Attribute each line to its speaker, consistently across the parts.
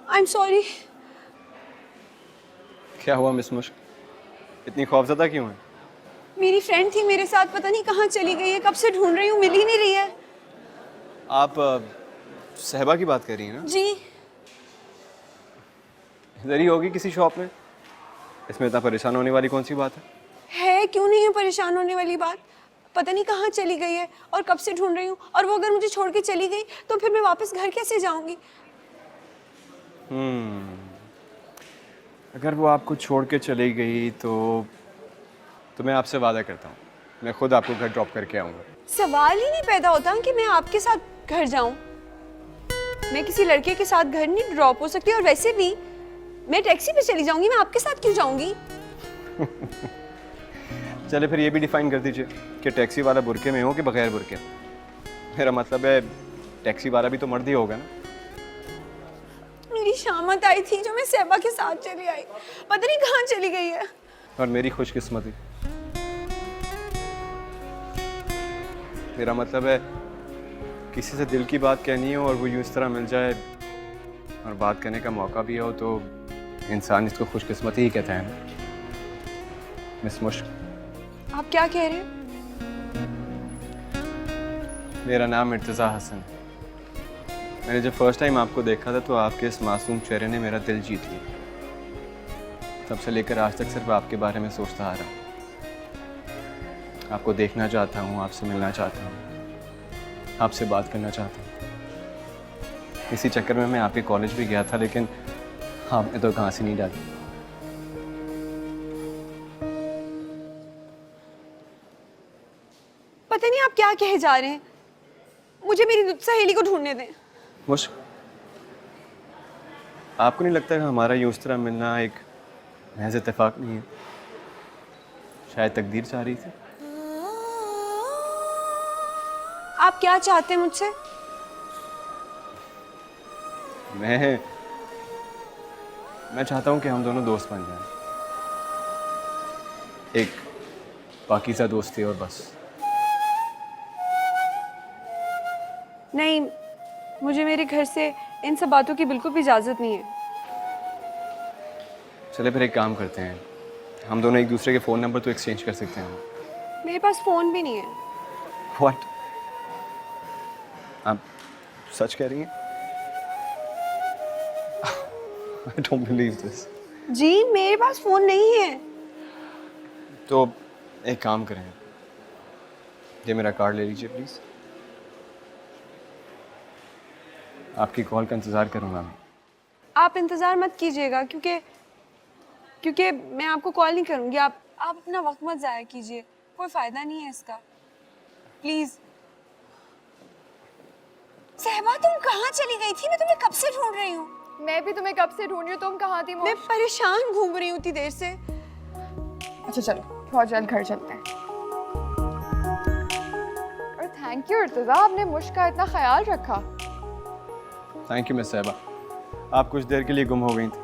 Speaker 1: I am sorry.
Speaker 2: क्या हुआ miss मुश्क, इतनी खौफजदा क्यों है?
Speaker 1: मेरी फ्रेंड थी मेरे साथ, पता नहीं कहाँ चली गई है, कब से ढूंढ रही हूँ, मिल ही नहीं रही है।
Speaker 2: आप सहबा की बात कर रही हैं ना?
Speaker 1: जी।
Speaker 2: इधर ही होगी किसी शॉप में। इसमें इतना परेशान होने वाली कौन सी बात है?
Speaker 1: क्यों नहीं है परेशान होने वाली बात। पता नहीं कहाँ चली गई है और कब से ढूंढ रही हूँ, और वो अगर मुझे छोड़ के चली गई तो फिर मैं वापस घर कैसे जाऊंगी?
Speaker 2: अगर वो आपको छोड़ के चली गई तो मैं आपसे वादा करता हूँ, मैं खुद आपको घर ड्रॉप करके आऊँगा।
Speaker 1: सवाल ही नहीं पैदा होता कि मैं आपके साथ घर जाऊं। मैं किसी लड़के के साथ घर नहीं ड्रॉप हो सकती, और वैसे भी मैं टैक्सी पे चली जाऊंगी, मैं आपके साथ क्यों जाऊंगी?
Speaker 2: चले फिर ये भी डिफाइन कर दीजिए कि टैक्सी वाला बुरके में हो कि बगैर बुरके। मेरा मतलब है टैक्सी वाला भी तो मर्द ही होगा ना।
Speaker 1: मेरी शामत आई थी जो मैं सहबा के साथ चली आई, पता नहीं कहाँ चली गई है।
Speaker 2: और मेरी खुशकिस्मती, मेरा मतलब है किसी से दिल की बात कहनी हो और वो यूं इस तरह मिल जाए और बात करने का मौका भी हो तो इंसान इसको खुशकिस्मती ही कहता है ना मिस मुश्क।
Speaker 1: आप क्या कह रहे हैं?
Speaker 2: मेरा नाम इर्तिज़ा हसन है। मैंने जब फर्स्ट टाइम आपको देखा था तो आपके इस मासूम चेहरे ने मेरा दिल जीत लिया। तब से लेकर आज तक सिर्फ आपके बारे में सोचता आ रहा हूँ। आपको देखना चाहता हूँ, आपसे मिलना चाहता हूँ, आपसे बात करना चाहता हूँ। इसी चक्कर में मैं आपके कॉलेज भी गया था, लेकिन आपने तो घास ही नहीं डाली।
Speaker 1: पता नहीं आप क्या कहे जा रहे हैं। मुझे मेरी सहेली को ढूंढने दें।
Speaker 2: मुश्क, आपको नहीं लगता कि हमारा यूं इस तरह मिलना एक महज इत्तेफाक नहीं है? शायद तकदीर चाह रही थी।
Speaker 1: आप क्या चाहते हैं मुझसे?
Speaker 2: मैं चाहता हूं कि हम दोनों दोस्त बन जाएं। एक पाकीज़ा दोस्ती और बस।
Speaker 1: नहीं, मुझे मेरे घर से इन सब बातों की बिल्कुल भी इजाजत नहीं है।
Speaker 2: चले फिर एक काम करते हैं, हम दोनों एक दूसरे के फ़ोन नंबर तो एक्सचेंज कर सकते हैं।
Speaker 1: मेरे पास फोन भी नहीं है।
Speaker 2: व्हाट? आप सच कह रही हैं? I don't believe this.
Speaker 1: जी, मेरे पास फोन नहीं है।
Speaker 2: तो एक काम करें, ये मेरा कार्ड ले लीजिए प्लीज। आपकी कॉल का इंतजार करूंगा मैं।
Speaker 1: आप इंतजार मत कीजिएगा, क्योंकि मैं आपको कॉल नहीं करूंगी। आप अपना वक्त मत जाया कीजिए, कोई फायदा नहीं है इसका, प्लीज। सहबा, तुम कहाँ चली गई थी? मैं तुम्हें कब से ढूंढ रही हूँ।
Speaker 3: मैं भी तुम्हें कब से ढूंढ रही हूँ, तुम कहाँ थी?
Speaker 1: मैं परेशान घूम रही हूँ इतनी देर से।
Speaker 3: अच्छा चलो, बहुत जल्द घर चलते हैं। और थैंक यू इर्तिज़ा, आपने मुश्क का इतना ख्याल रखा।
Speaker 2: थैंक यू मिस सहबा, आप कुछ देर के लिए गुम हो गई थी।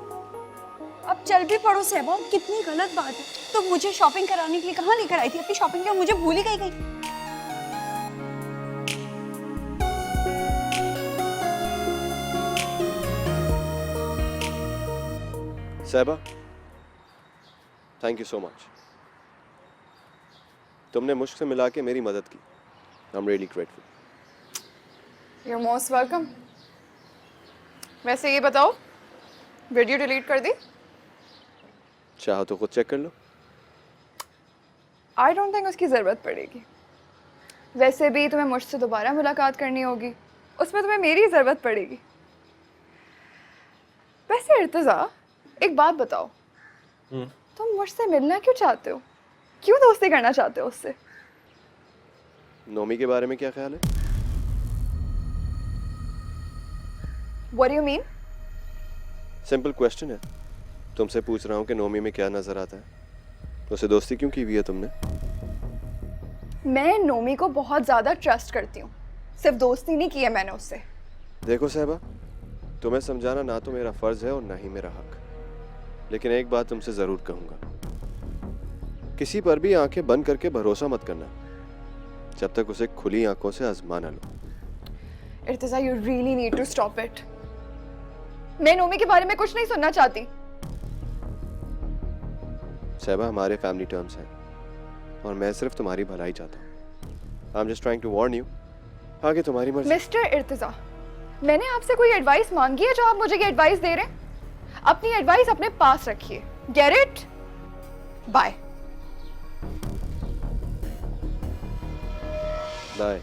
Speaker 1: अब चल भी पड़ो सहबा, कितनी गलत बात है। तो मुझे शॉपिंग कराने के लिए कहाँ लेकर आई थी? अपनी शॉपिंग के मुझे भूल ही गई।
Speaker 4: सहबा, थैंक यू सो मच। तुमने मुश्क से मिला के मेरी मदद की। I am really grateful.
Speaker 3: You most welcome. वैसे ये बताओ, वीडियो डिलीट कर दी?
Speaker 4: चाहो तो खुद चेक कर लो।
Speaker 3: आई डोंट थिंक उसकी ज़रूरत पड़ेगी। वैसे भी तुम्हें मुझसे दोबारा मुलाकात करनी होगी, उसमें तुम्हें मेरी ज़रूरत पड़ेगी। वैसे इर्तिज़ा, एक बात बताओ, तुम मुझसे मिलना क्यों चाहते हो? क्यों दोस्ती करना चाहते हो उससे?
Speaker 4: नोमी के बारे में क्या ख्याल है?
Speaker 3: What do you mean?
Speaker 4: Simple question है। तुमसे पूछ रहा हूँ कि नोमी में क्या नजर आता है। उसे दोस्ती क्यों की हुई है तुमने?
Speaker 3: मैं नोमी को बहुत ज़्यादा ट्रस्ट करती हूँ, सिर्फ दोस्ती नहीं की है मैंने उससे।
Speaker 4: देखो सहबा, तुम्हें समझाना ना तो मेरा फर्ज है और ना ही मेरा हक, लेकिन एक बात तुमसे जरूर कहूंगा, किसी पर भी आंखें बंद करके भरोसा मत करना जब तक उसे खुली आंखों से आजमा ना लो।
Speaker 3: इर्तिज़ा, you really need to stop it. मैं नोमी के बारे में कुछ नहीं सुनना चाहती।
Speaker 4: सहबा, हमारे फैमिली टर्म्स हैं और मैं सिर्फ तुम्हारी भलाई चाहता हूँ। I am just trying to warn you. आगे तुम्हारी मर्जी।
Speaker 3: मिस्टर इर्तिजा, मैंने आपसे कोई एडवाइस मांगी है जो आप मुझे ये एडवाइस दे रहे हैं? अपनी एडवाइस अपने पास रखिए। Get it? बाय।
Speaker 4: बाय।